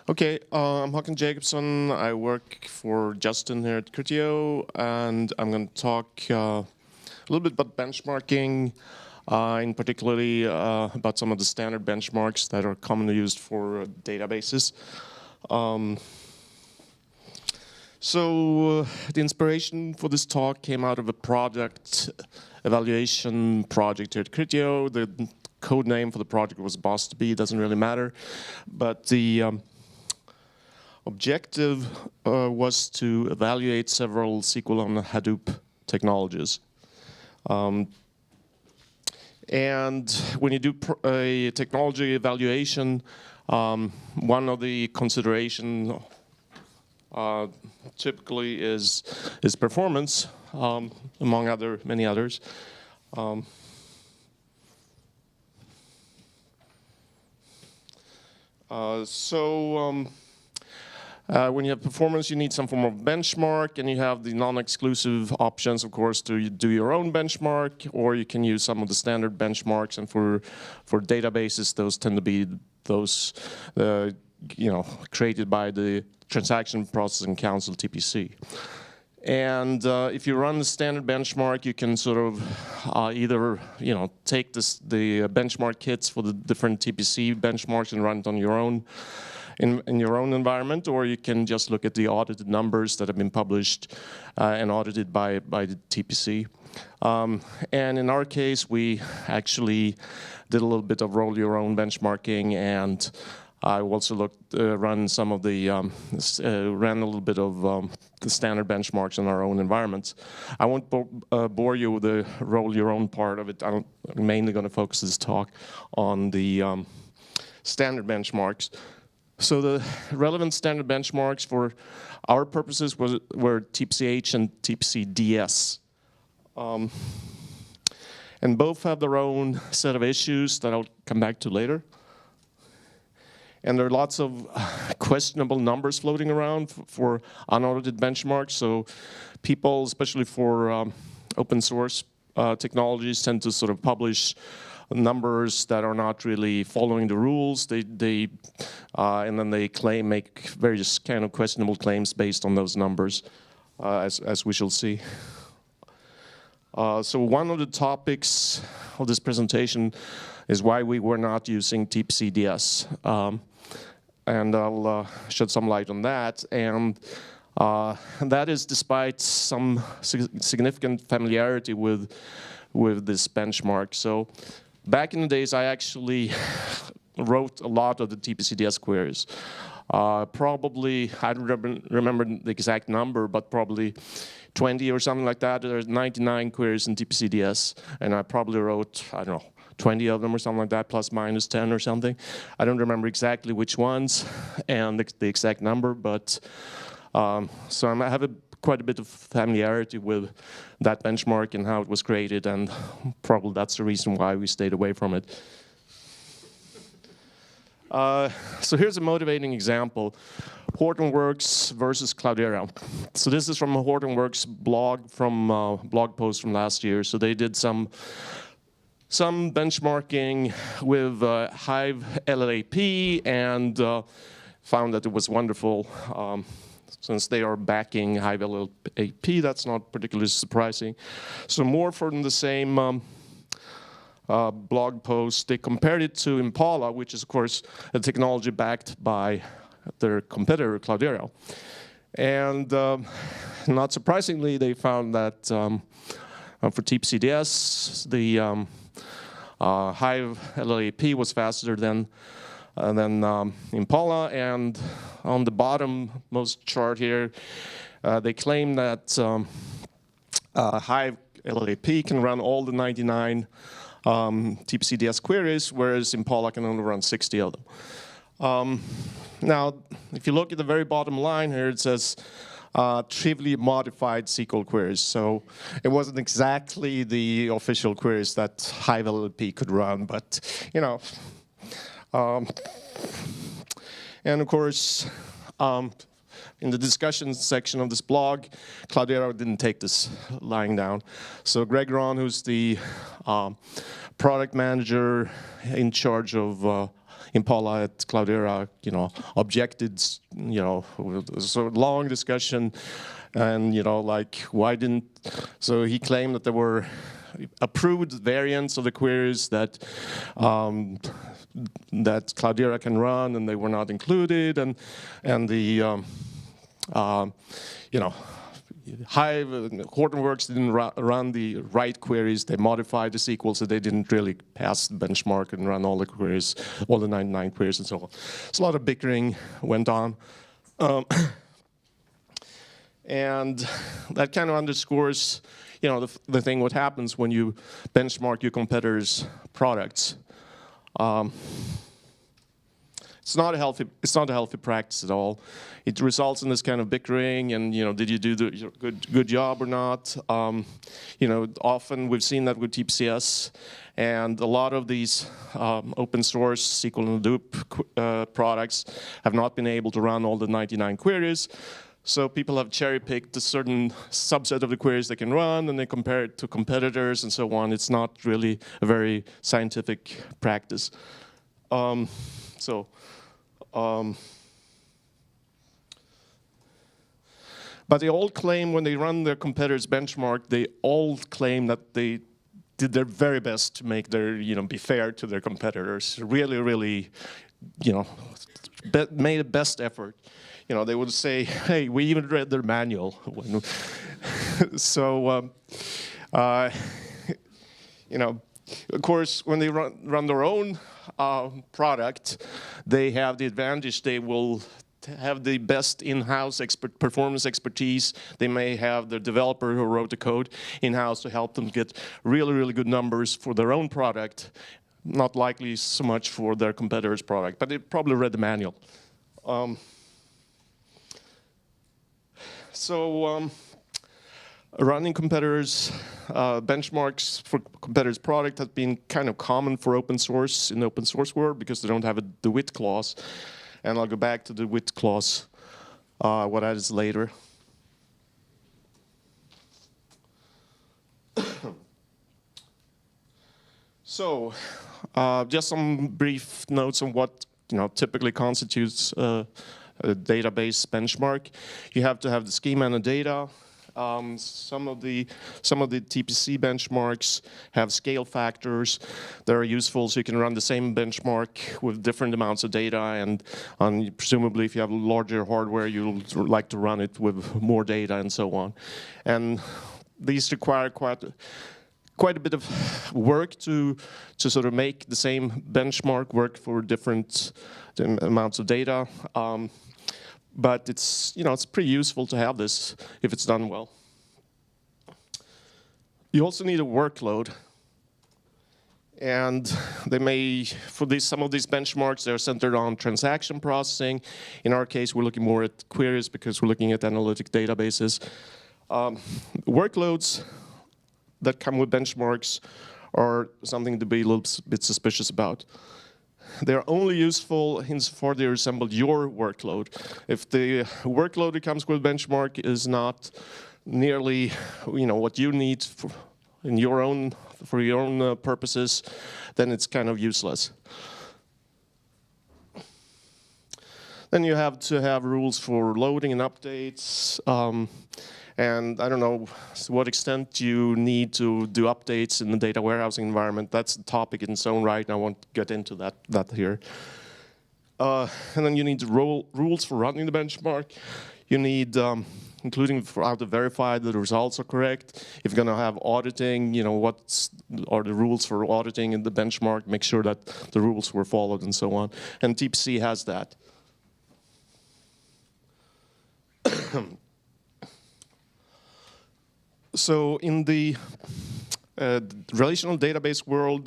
Okay, I'm Hakan Jakobsson. I work for Justin here at Criteo, and I'm going to talk a little bit about benchmarking, in particularly about some of the standard benchmarks that are commonly used for databases. The inspiration for this talk came out of a product evaluation project here at Criteo. The code name for the project was Boss2B, doesn't really matter, but the objective was to evaluate several SQL and Hadoop technologies. And when you do a technology evaluation, one of the considerations typically is performance, among many others. When you have performance, you need some form of benchmark, and you have the non-exclusive options, of course, to do your own benchmark, or you can use some of the standard benchmarks. And for databases, those tend to be those created by the Transaction Processing Council (TPC). And if you run the standard benchmark, you can sort of either take the benchmark kits for the different TPC benchmarks and run it on your own. In your own environment, or you can just look at the audited numbers that have been published and audited by the TPC. And in our case, we actually did a little bit of roll your own benchmarking, and I also ran some of the ran a little bit of the standard benchmarks in our own environments. I won't bore you with the roll your own part of it. I'm mainly going to focus this talk on the standard benchmarks. So the relevant standard benchmarks for our purposes were TPCH and TPC-DS. And both have their own set of issues that I'll come back to later. And there are lots of questionable numbers floating around for unaudited benchmarks. So people, especially for open source technologies, tend to sort of publish numbers that are not really following the rules. And then they make various kind of questionable claims based on those numbers, as we shall see. So one of the topics of this presentation is why we were not using TPC-DS. And I'll shed some light on that. And that is despite some significant familiarity with this benchmark. So back in the days, I actually wrote a lot of the TPC-DS queries. Probably, I don't remember the exact number, but probably 20 or something like that. There's 99 queries in TPC-DS, and I probably wrote, I don't know, 20 of them or something like that, plus minus 10 or something. I don't remember exactly which ones and the exact number, but so I have quite a bit of familiarity with that benchmark and how it was created, and probably that's the reason why we stayed away from it. So here's a motivating example: Hortonworks versus Cloudera. So this is from a Hortonworks blog post from last year. So they did some benchmarking with Hive LLAP and found that it was wonderful. Since they are backing Hive LLAP, that's not particularly surprising. So more from the same blog post, they compared it to Impala, which is, of course, a technology backed by their competitor, Cloudera. And not surprisingly, they found that for TPC-DS, the Hive LLAP was faster than Impala, and on the bottom-most chart here, they claim that Hive LLAP can run all the 99 TPC-DS queries, whereas Impala can only run 60 of them. Now, if you look at the very bottom line here, it says trivially modified SQL queries. So it wasn't exactly the official queries that Hive LLAP could run, but and of course, in the discussion section of this blog, Cloudera didn't take this lying down. So Greg Ron, who's the product manager in charge of Impala at Cloudera, objected, so long discussion, and like why didn't? So he claimed that there were approved variants of the queries that Cloudera can run, and they were not included, and the Hive, Hortonworks didn't run the right queries. They modified the SQL, so they didn't really pass the benchmark and run all the queries, all the 99 queries and so on. So a lot of bickering went on. And that kind of underscores, the thing what happens when you benchmark your competitors' products. It's not a healthy practice at all. It results in this kind of bickering, and did you do the good job or not? Often we've seen that with TPCS, and a lot of these open source SQL and Hadoop products have not been able to run all the 99 queries. So people have cherry-picked a certain subset of the queries they can run, and they compare it to competitors and so on. It's not really a very scientific practice. But they all claim when they run their competitors' benchmark, they all claim that they did their very best to make their, be fair to their competitors. Really, really, made the best effort. They would say, hey, we even read their manual. So, of course, when they run their own product, they have the advantage. They will have the best in-house performance expertise. They may have the developer who wrote the code in-house to help them get really, really good numbers for their own product. Not likely so much for their competitor's product, but they probably read the manual. Running competitors' benchmarks for competitors' product has been kind of common for open source in the open source world because they don't have a DeWitt clause. And I'll go back to the DeWitt clause, what that is later. So, just some brief notes on what typically constitutes a database benchmark. You have to have the schema and the data. Some of the TPC benchmarks have scale factors that are useful, so you can run the same benchmark with different amounts of data, and presumably if you have larger hardware, you'll like to run it with more data and so on. And these require quite a bit of work to sort of make the same benchmark work for different amounts of data. But it's pretty useful to have this if it's done well. You also need a workload, and some of these benchmarks, they're centered on transaction processing. In our case, we're looking more at queries because we're looking at analytic databases. Workloads that come with benchmarks are something to be a little bit suspicious about. They're only useful insofar they resemble your workload. If the workload that comes with benchmark is not nearly, what you need for your own purposes, then it's kind of useless. Then you have to have rules for loading and updates. And I don't know to what extent you need to do updates in the data warehousing environment. That's a topic in its own right, and I won't get into that here. And then you need rules for running the benchmark. You need, including how to verify that the results are correct. If you're going to have auditing, what are the rules for auditing in the benchmark? Make sure that the rules were followed and so on. And TPC has that. So in the relational database world,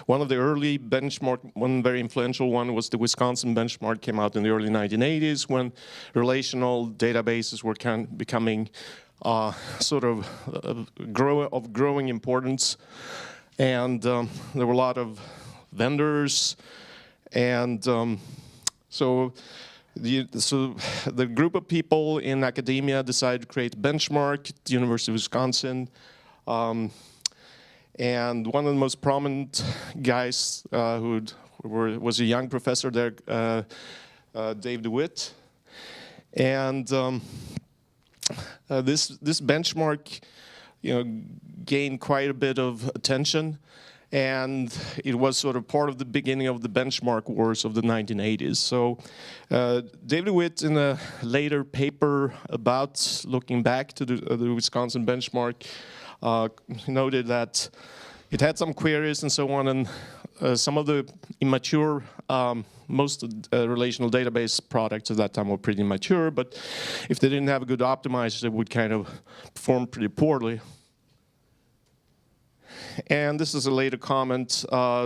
one of the early benchmark, one very influential one was the Wisconsin benchmark, came out in the early 1980s when relational databases were becoming sort of growing importance. And there were a lot of vendors, and so the group of people in academia decided to create a benchmark at the University of Wisconsin. And one of the most prominent guys who was a young professor there, Dave DeWitt. And this benchmark, gained quite a bit of attention, and it was sort of part of the beginning of the benchmark wars of the 1980s. So Dave DeWitt, in a later paper about looking back to the Wisconsin benchmark, noted that it had some queries and so on, and some of the immature, most relational database products at that time were pretty mature, but if they didn't have a good optimizer, they would kind of perform pretty poorly. And this is a later comment.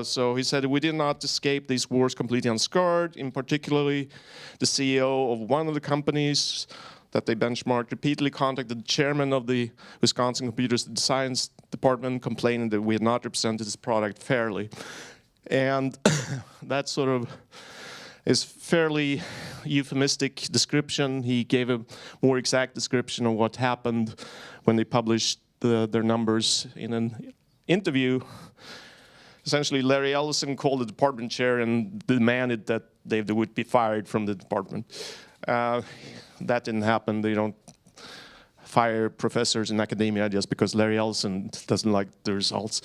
So he said, "We did not escape these wars completely unscarred. In particularly, the CEO of one of the companies that they benchmarked repeatedly contacted the chairman of the Wisconsin Computer Science Department complaining that we had not represented this product fairly." And that sort of is fairly euphemistic description. He gave a more exact description of what happened when they published their numbers in an interview. Essentially, Larry Ellison called the department chair and demanded that Dave DeWitt be fired from the department. That didn't happen. They don't fire professors in academia just because Larry Ellison doesn't like the results.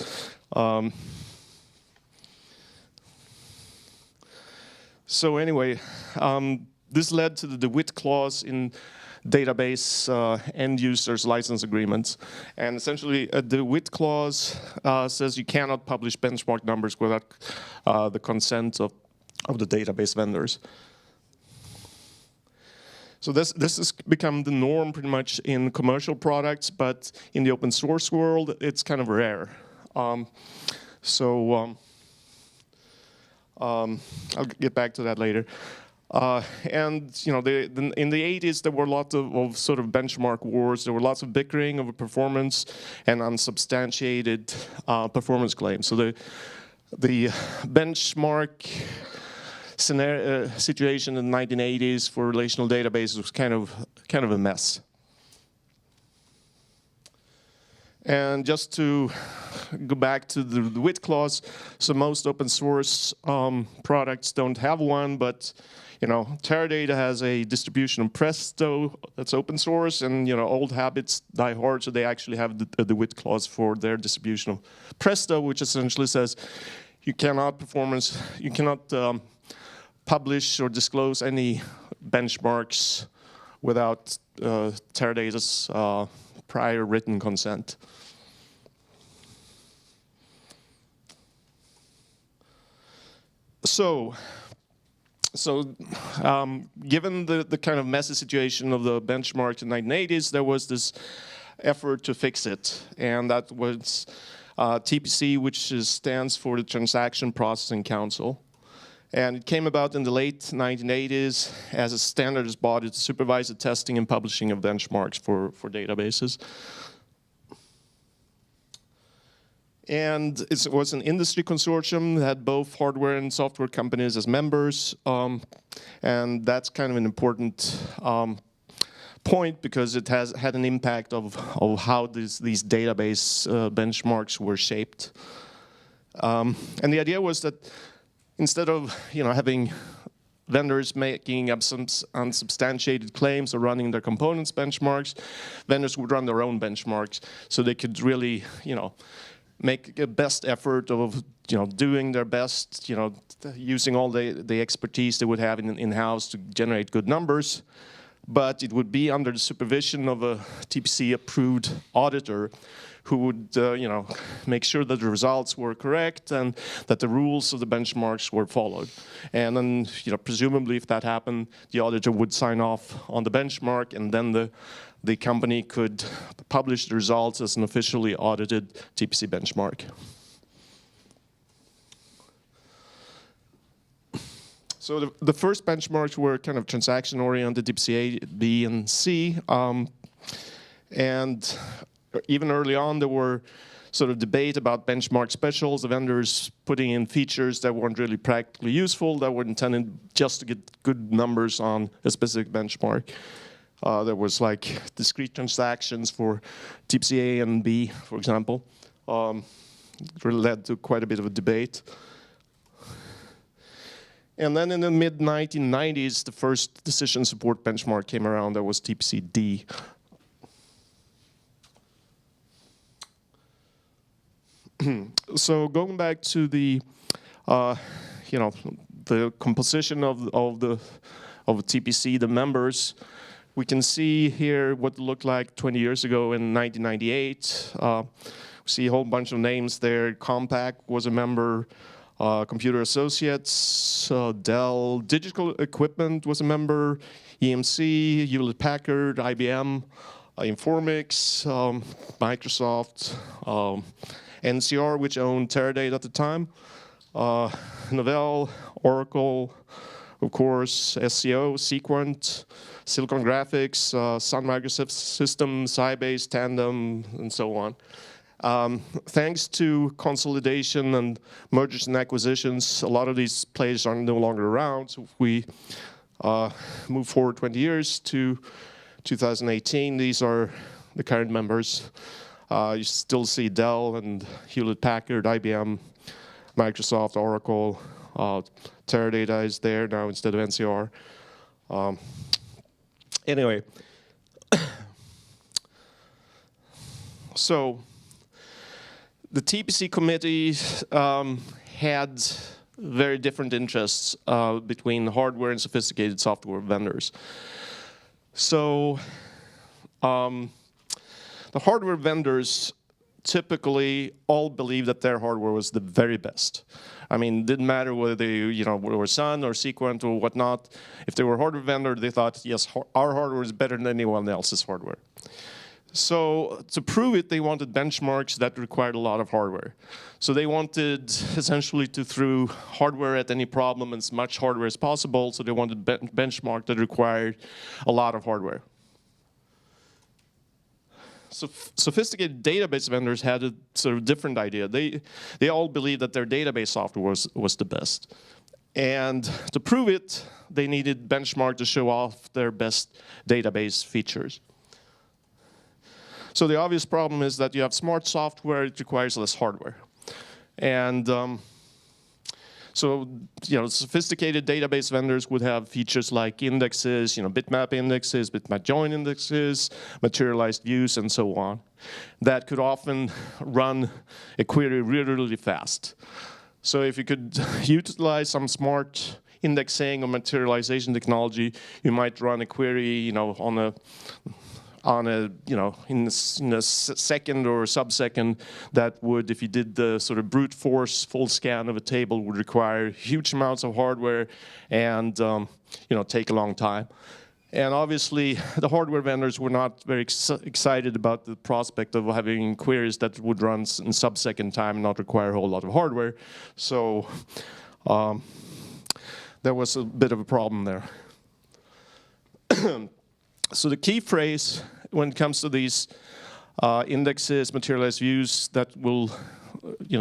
So anyway, this led to the DeWitt clause in database end users license agreements. And essentially, a DeWitt clause says you cannot publish benchmark numbers without the consent of the database vendors. So this has become the norm pretty much in commercial products, but in the open source world, it's kind of rare. I'll get back to that later. And in the 80s, there were lots of sort of benchmark wars. There were lots of bickering over performance and unsubstantiated performance claims. So the benchmark situation in the 1980s for relational databases was kind of a mess. And just to go back to the DeWitt clause, so most open source products don't have one, but Teradata has a distribution of Presto that's open source, and old habits die hard, so they actually have the DeWitt clause for their distribution of Presto, which essentially says you cannot publish or disclose any benchmarks without Teradata's prior written consent. So given the kind of messy situation of the benchmark in the 1980s, there was this effort to fix it, and that was TPC, which stands for the Transaction Processing Council. And it came about in the late 1980s as a standards body to supervise the testing and publishing of benchmarks for databases. And it was an industry consortium that had both hardware and software companies as members. And that's kind of an important point because it has had an impact of how these database benchmarks were shaped. And the idea was that instead of having vendors making up some unsubstantiated claims or running their components benchmarks, vendors would run their own benchmarks so they could really make a best effort of doing their best, using all the expertise they would have in-house to generate good numbers. But it would be under the supervision of a TPC-approved auditor who would make sure that the results were correct and that the rules of the benchmarks were followed. And then presumably if that happened, the auditor would sign off on the benchmark, and then the company could publish the results as an officially audited TPC benchmark. So the first benchmarks were kind of transaction-oriented, TPC A, B, and C. And even early on, there were sort of debate about benchmark specials, the vendors putting in features that weren't really practically useful, that were intended just to get good numbers on a specific benchmark. There was like discrete transactions for TPC A and B, for example. It led to quite a bit of a debate. And then in the mid-1990s, the first decision support benchmark came around. That was TPC-D. So going back to the, the composition of TPC, the members, we can see here what it looked like 20 years ago in 1998. We see a whole bunch of names there. Compaq was a member. Computer Associates, Dell Digital Equipment was a member. EMC, Hewlett-Packard, IBM, Informix, Microsoft, NCR, which owned Teradata at the time, Novell, Oracle, of course, SCO, Sequent, Silicon Graphics, Sun Microsystems, Sybase, Tandem, and so on. Thanks to consolidation and mergers and acquisitions, a lot of these players are no longer around. So if we move forward 20 years to 2018, these are the current members. You still see Dell and Hewlett-Packard, IBM, Microsoft, Oracle. Teradata is there now instead of NCR. Anyway, so the TPC committee had very different interests between hardware and sophisticated software vendors. So the hardware vendors typically all believed that their hardware was the very best. I mean, it didn't matter whether they were Sun or Sequent or whatnot. If they were a hardware vendor, they thought, yes, our hardware is better than anyone else's hardware. So to prove it, they wanted benchmarks that required a lot of hardware. So they wanted essentially to throw hardware at any problem and as much hardware as possible. So they wanted benchmark that required a lot of hardware. So sophisticated database vendors had a sort of different idea. They all believed that their database software was the best. And to prove it, they needed benchmark to show off their best database features. So the obvious problem is that you have smart software, it requires less hardware. And so sophisticated database vendors would have features like indexes, bitmap indexes, bitmap join indexes, materialized views, and so on, that could often run a query really, really fast. So if you could utilize some smart indexing or materialization technology, you might run a query, in a second or a sub-second that would, if you did the sort of brute force full scan of a table, would require huge amounts of hardware and take a long time. And obviously, the hardware vendors were not very excited about the prospect of having queries that would run in sub-second time and not require a whole lot of hardware. So there was a bit of a problem there. So the key phrase when it comes to these indexes, materialized views that will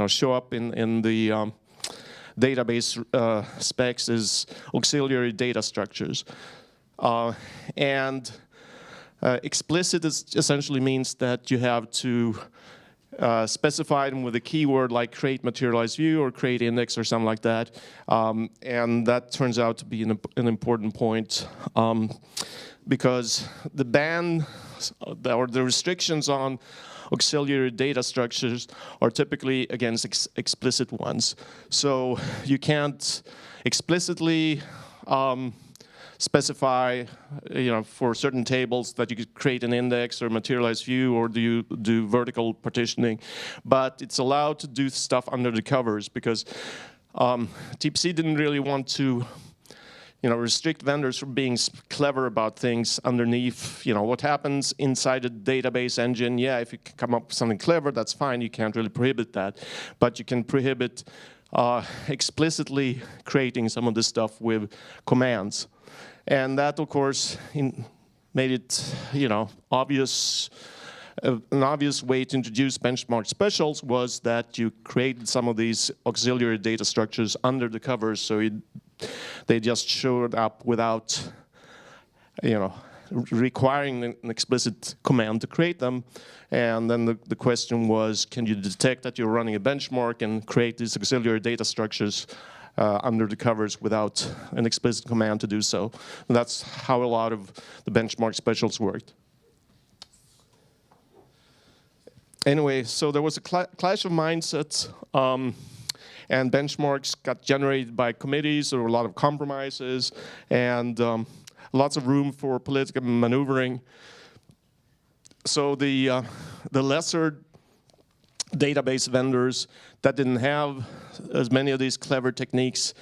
show up in the database specs is auxiliary data structures. Explicit essentially means that you have to specify them with a keyword like create materialized view or create index or something like that. And that turns out to be an important point. Because the ban or the restrictions on auxiliary data structures are typically against explicit ones. So you can't explicitly specify, for certain tables that you could create an index or materialized view or do vertical partitioning, but it's allowed to do stuff under the covers because TPC didn't really want to restrict vendors from being clever about things underneath, what happens inside a database engine. Yeah, if you can come up with something clever, that's fine. You can't really prohibit that. But you can prohibit explicitly creating some of this stuff with commands. And that, of course, made it, obvious. An obvious way to introduce benchmark specials was that you created some of these auxiliary data structures under the covers, so they just showed up without, requiring an explicit command to create them. And then the question was, can you detect that you're running a benchmark and create these auxiliary data structures under the covers without an explicit command to do so. And that's how a lot of the benchmark specials worked. Anyway, so there was a clash of mindsets, and benchmarks got generated by committees. There were a lot of compromises, and lots of room for political maneuvering. So the lesser database vendors that didn't have as many of these clever techniques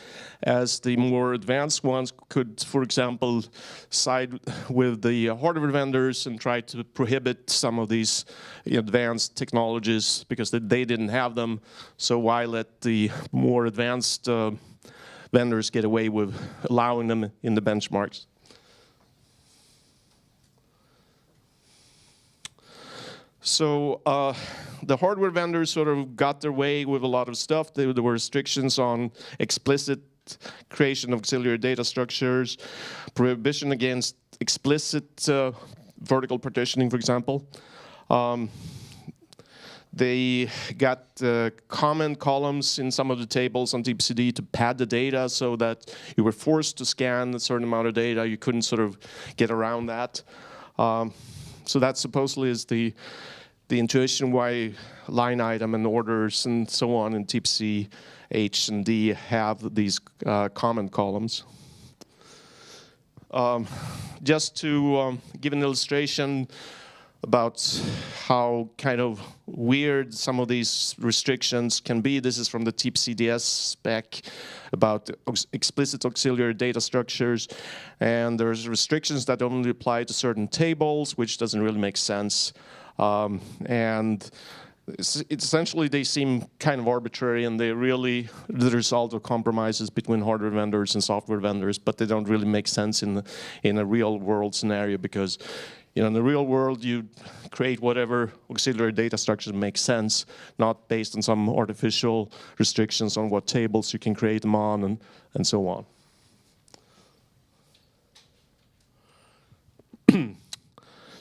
as the more advanced ones could, for example, side with the hardware vendors and try to prohibit some of these advanced technologies because they didn't have them. So why let the more advanced vendors get away with allowing them in the benchmarks? So the hardware vendors sort of got their way with a lot of stuff. There were restrictions on explicit creation of auxiliary data structures, prohibition against explicit vertical partitioning, for example. They got comment columns in some of the tables on TPCD to pad the data so that you were forced to scan a certain amount of data. You couldn't sort of get around that. So that supposedly is the intuition why line item and orders and so on in TPC H and D have these comment columns. Just to give an illustration about how kind of weird some of these restrictions can be. This is from the TPCDS spec about explicit auxiliary data structures. And there's restrictions that only apply to certain tables, which doesn't really make sense. And essentially they seem kind of arbitrary, and they're really the result of compromises between hardware vendors and software vendors, but they don't really make sense in a real world scenario, because in the real world, you create whatever auxiliary data structures make sense, not based on some artificial restrictions on what tables you can create them on and so on.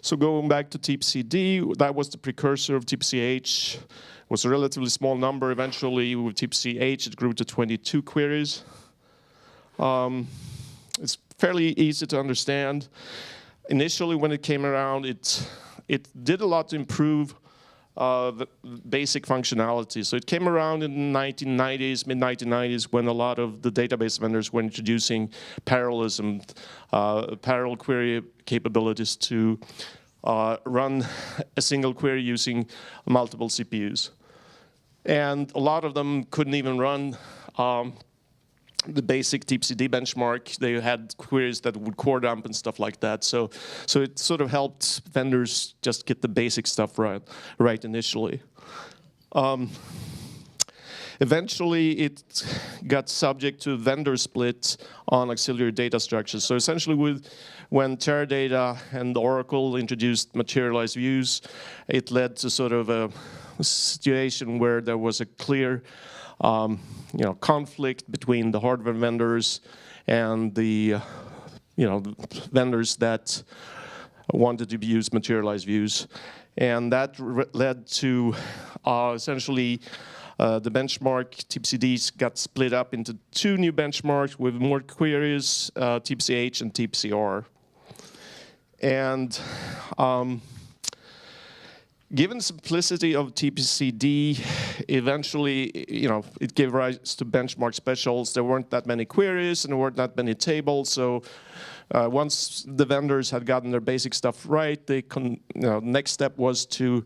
So going back to TPCD, that was the precursor of TPCH. It was a relatively small number. Eventually, with TPCH, it grew to 22 queries. It's fairly easy to understand. Initially, when it came around, it did a lot to improve the basic functionality. So it came around in the 1990s, mid-1990s, when a lot of the database vendors were introducing parallelism, parallel query capabilities to run a single query using multiple CPUs. And a lot of them couldn't even run the basic TPCD benchmark. They had queries that would core dump and stuff like that. So it sort of helped vendors just get the basic stuff right initially. Eventually, it got subject to vendor split on auxiliary data structures. So essentially, when Teradata and Oracle introduced materialized views, it led to sort of a situation where there was a clear conflict between the hardware vendors and the vendors that wanted to use materialized views. And that led to essentially the benchmark TPCDs got split up into two new benchmarks with more queries, TPCH and TPCR. And given the simplicity of TPCD, eventually, it gave rise to benchmark specials. There weren't that many queries and there weren't that many tables. So once the vendors had gotten their basic stuff right, next step was to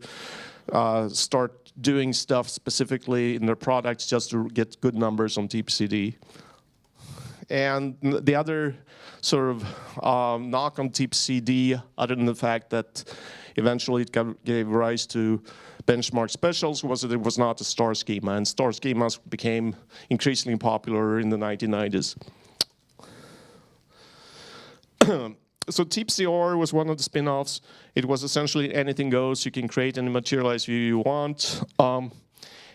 start doing stuff specifically in their products just to get good numbers on TPCD. And the other sort of knock on TPCD, other than the fact that eventually it gave rise to benchmark specials, was that it was not a star schema, and star schemas became increasingly popular in the 1990s. So TPCR was one of the spin-offs. It was essentially anything goes. You can create any materialized view you want.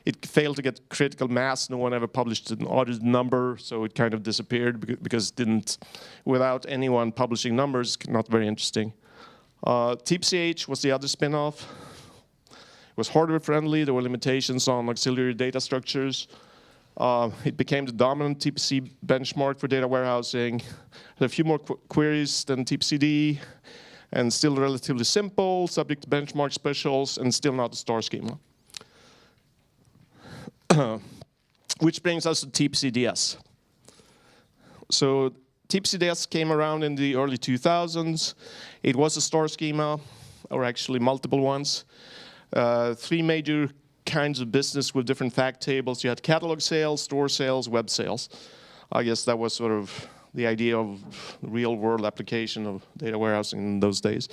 It failed to get critical mass. No one ever published an audited number, so it kind of disappeared because it didn't, without anyone publishing numbers, not very interesting. TPCH was the other spin-off. It was hardware friendly. There were limitations on auxiliary data structures. It became the dominant TPC benchmark for data warehousing. Had a few more queries than TPCD, and still relatively simple, subject to benchmark specials, and still not a star schema. Which brings us to TPCDS. So TPCDS came around in the early 2000s. It was a star schema, or actually multiple ones. 3 major kinds of business with different fact tables. You had catalog sales, store sales, web sales. I guess that was sort of the idea of real-world application of data warehousing in those days.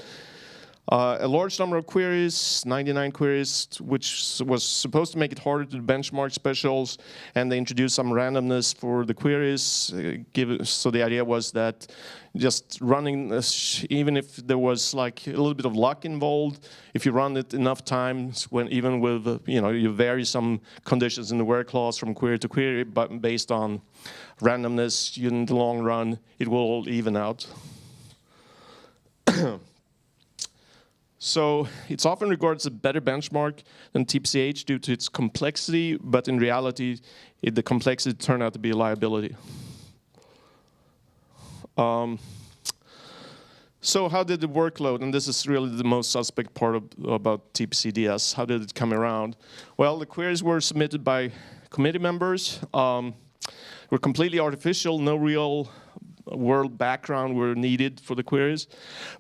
A large number of queries, 99 queries, which was supposed to make it harder to benchmark specials, and they introduced some randomness for the queries. So the idea was that just running, even if there was like a little bit of luck involved, if you run it enough times, when even with, you vary some conditions in the where clause from query to query, but based on randomness, in the long run, it will all even out. So it's often regarded as a better benchmark than TPCH due to its complexity, but in reality, the complexity turned out to be a liability. So how did the workload, and this is really the most suspect part about TPCDS, how did it come around? Well, the queries were submitted by committee members, were completely artificial, no real world background were needed for the queries,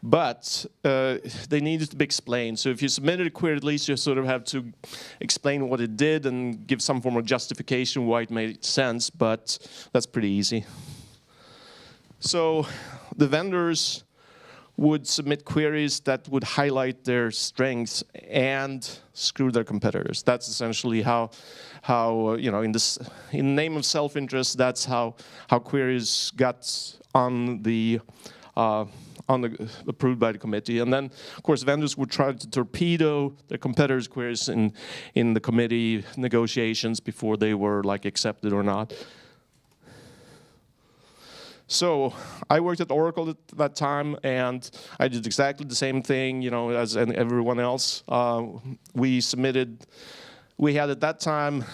but they needed to be explained. So if you submitted a query, at least you sort of have to explain what it did and give some form of justification why it made sense, but that's pretty easy. So the vendors would submit queries that would highlight their strengths and screw their competitors. That's essentially how in the name of self-interest, that's how queries got on the approved by the committee. And then, of course, vendors would try to torpedo their competitors' queries in the committee negotiations before they were like accepted or not. So I worked at Oracle at that time, and I did exactly the same thing, as everyone else. We had at that time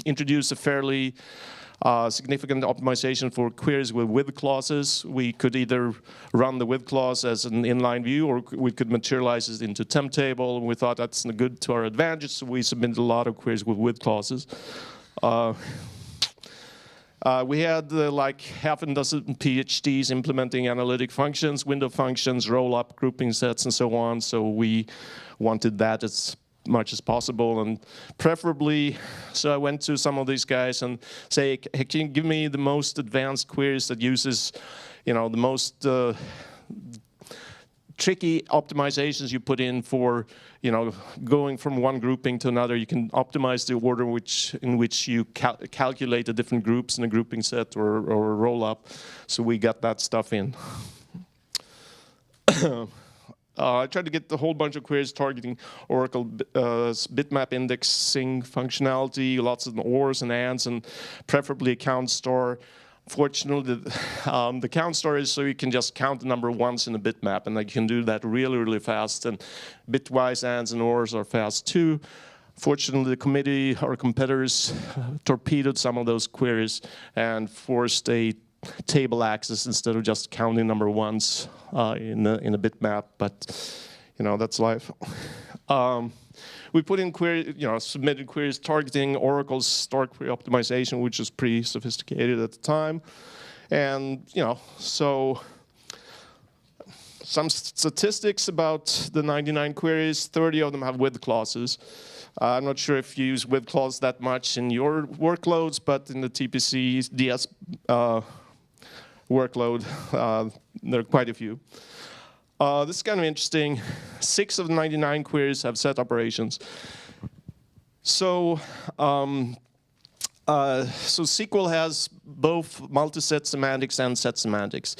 introduced a fairly significant optimization for queries with clauses. We could either run the with clause as an inline view, or we could materialize it into temp table. And we thought that's good to our advantage, so we submitted a lot of queries with clauses. We had like half a dozen PhDs implementing analytic functions, window functions, roll-up, grouping sets, and so on. So we wanted that as much as possible, and preferably, so I went to some of these guys and say, hey, can you give me the most advanced queries that uses, the most tricky optimizations you put in for, going from one grouping to another. You can optimize the order in which you calculate the different groups in a grouping set or a roll-up. So we got that stuff in. I tried to get a whole bunch of queries targeting Oracle bitmap indexing functionality, lots of ors and ands, and preferably a count star. Fortunately, the count star is so you can just count the number of ones in a bitmap, and you can do that really, really fast. And bitwise ands and ors are fast too. Fortunately, the committee, our competitors, torpedoed some of those queries and forced a table access instead of just counting number ones in a bitmap. But that's life. We put in submitted queries targeting Oracle's star query optimization, which was pretty sophisticated at the time. And, so some statistics about the 99 queries, 30 of them have with clauses. I'm not sure if you use with clause that much in your workloads, but in the TPC DS workload, there are quite a few. This is kind of interesting. 6 of the 99 queries have set operations. So, so SQL has both multi-set semantics and set semantics.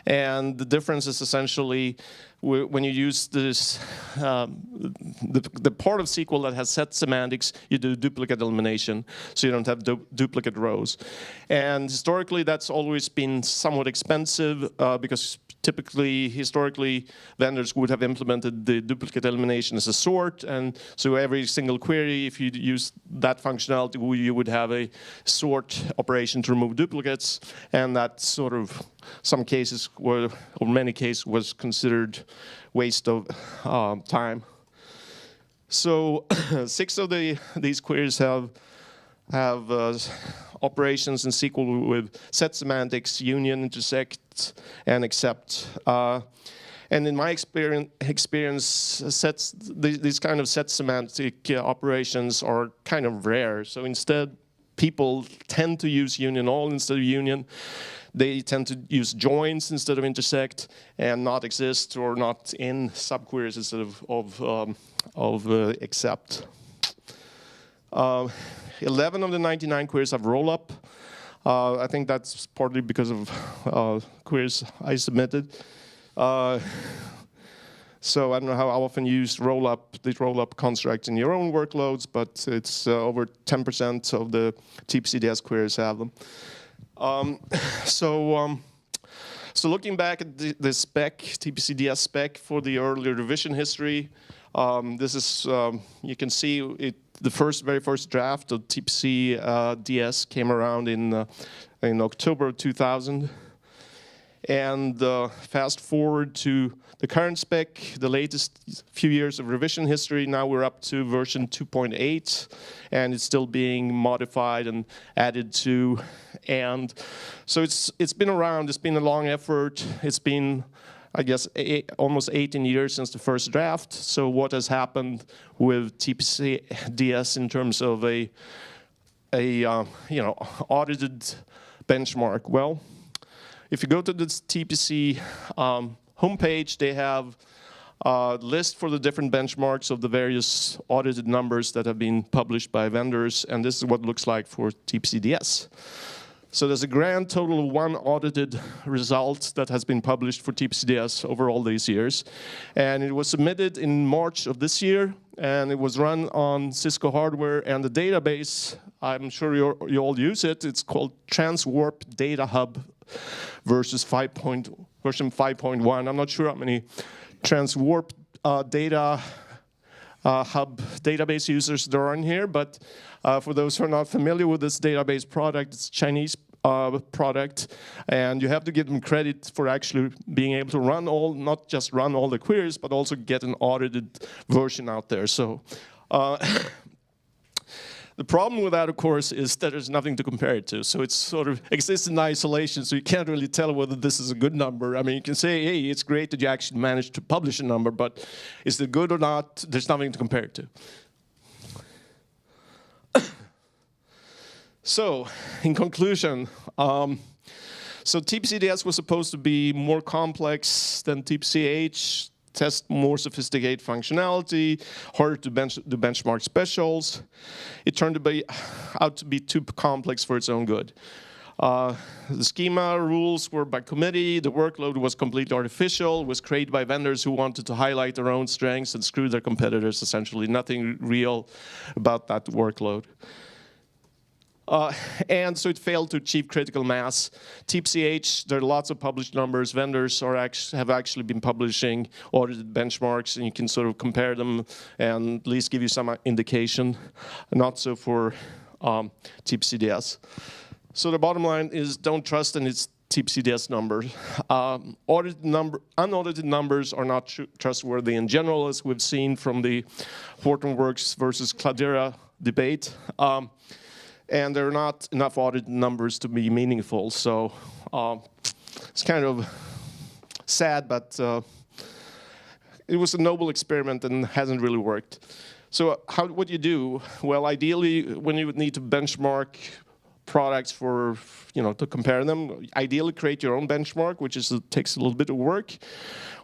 And the difference is essentially when you use this, the part of SQL that has set semantics, you do duplicate elimination, so you don't have duplicate rows. And historically, that's always been somewhat expensive because typically, historically, vendors would have implemented the duplicate elimination as a sort, and so every single query, if you use that functionality, you would have a sort operation to remove duplicates, and that sort of, some cases were, or many cases, was considered waste of time. So 6 of these queries have operations in SQL with set semantics, union, intersect, and except. And in my experience, these kind of set semantic operations are kind of rare. So instead, people tend to use union all instead of union. They tend to use joins instead of intersect, and not exist or not in subqueries instead of except. 11 of the 99 queries have roll-up. I think that's partly because of queries I submitted. So I don't know how often you use these roll-up constructs in your own workloads, but it's over 10% of the TPCDS queries have them. So looking back at the spec, TPCDS spec for the earlier revision history, this is, you can see it. The very first draft of TPC-DS came around in October of 2000. And fast forward to the current spec, the latest few years of revision history, now we're up to version 2.8, and it's still being modified and added to. And so it's been around, it's been a long effort, it's been, I guess, almost 18 years since the first draft. So what has happened with TPC-DS in terms of a audited benchmark? Well, if you go to the TPC homepage, they have a list for the different benchmarks of the various audited numbers that have been published by vendors, and this is what it looks like for TPC-DS. So there's a grand total of 1 audited result that has been published for TPC-DS over all these years. And it was submitted in March of this year, and it was run on Cisco hardware, and the database, I'm sure you all use it, it's called Transwarp Data Hub version 5.1. I'm not sure how many Transwarp Data Hub database users there are in here, but for those who are not familiar with this database product, it's a Chinese product, and you have to give them credit for actually being able to run not just run all the queries, but also get an audited version out there. So the problem with that, of course, is that there's nothing to compare it to. So it sort of exists in isolation, so you can't really tell whether this is a good number. I mean, you can say, hey, it's great that you actually managed to publish a number, but is it good or not? There's nothing to compare it to. So, in conclusion, so TPC-DS was supposed to be more complex than TPC-H, test more sophisticated functionality, harder to do benchmark specials. It turned out to be too complex for its own good. The schema rules were by committee, the workload was completely artificial, was created by vendors who wanted to highlight their own strengths and screw their competitors, essentially. Nothing real about that workload. And so it failed to achieve critical mass. TPC-H, there are lots of published numbers. Vendors have actually been publishing audited benchmarks, and you can sort of compare them and at least give you some indication. Not so for TPC-DS. So the bottom line is don't trust in its TPC-DS numbers. Unaudited numbers are not trustworthy in general, as we've seen from the Hortonworks versus Cloudera debate. And there are not enough audited numbers to be meaningful. So it's kind of sad, but it was a noble experiment and hasn't really worked. So what do you do? Well, ideally, when you would need to benchmark products for, to compare them, ideally create your own benchmark, which takes a little bit of work.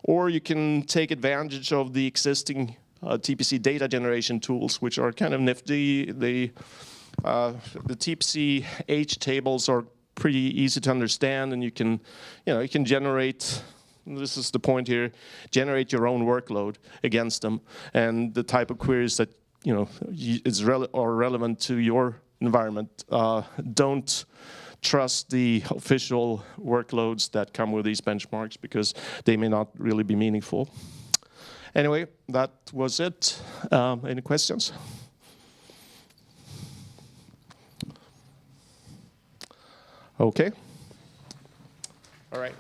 Or you can take advantage of the existing TPC data generation tools, which are kind of nifty. The TPC-H tables are pretty easy to understand, and you can generate. This is the point here: generate your own workload against them, and the type of queries that are relevant to your environment. Don't trust the official workloads that come with these benchmarks, because they may not really be meaningful. Anyway, that was it. Any questions? Okay. All right.